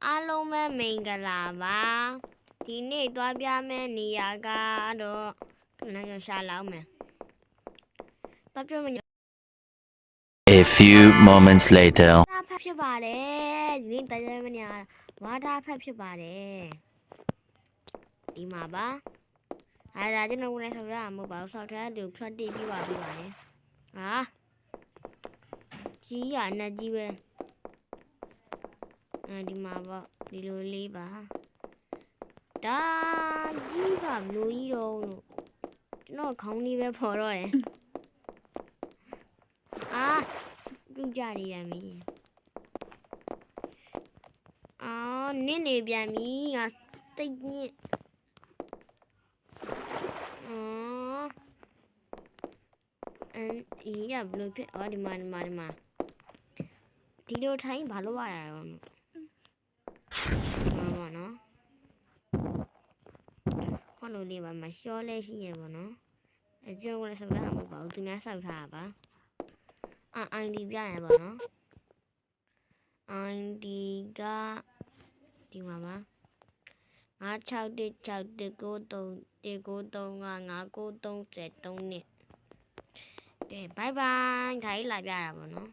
အားလုံးပဲမင်္ဂလာပါဒီနေ့သွားပြမယ့်နေရာကတော့ခဏရှာလောက်မယ်သွားပြမယ့် A few moments later ဒါဖက်ဖြစ်ပါတယ်ဒီနေ့သွားပြမယ့်နေရာဝါဒါဖက်ဖြစ်ပါတယ်ဒီမှာပါအဲ့ဒါကျွန်တော်ကိုလည်းဆောက်ရမှာမဟုတ်ပါဘူးဆောက်ထားတဲ့သူဖတ်တိပြပါပြီပါလေဟာကြီးရနဲ့ကြီးပဲဒီမှာပေါ့ဒီလိုလေးပါဒါကြီးကဘလို့ကြီးတော့လို့ကျွန်တော်ခေါင်းလေးပဲဖော်တော့တယ်အာပြုတ်ကြနေရမီအော်နင်းနေပြန်ပြီငါတိတ်ညစ်အေးရဘလို့ဖြစ်ဒီမှာဒီလိုထိုင်းဘာလို့ရရတော့ဘောနော်ဟောလို့လေးပါမလျှောလဲရှိရပါနော်ကျွန်တော်လည်းဆောက်တာမဟုတ်ပါဘူးသူများဆောက်ထားတာပါID ပြရပါနော် ID ကဒီမှာပါ9616193193599333နဲ့ကဲဘိုင်ဘိုင်ဒါကြီးလာပြရပါနော်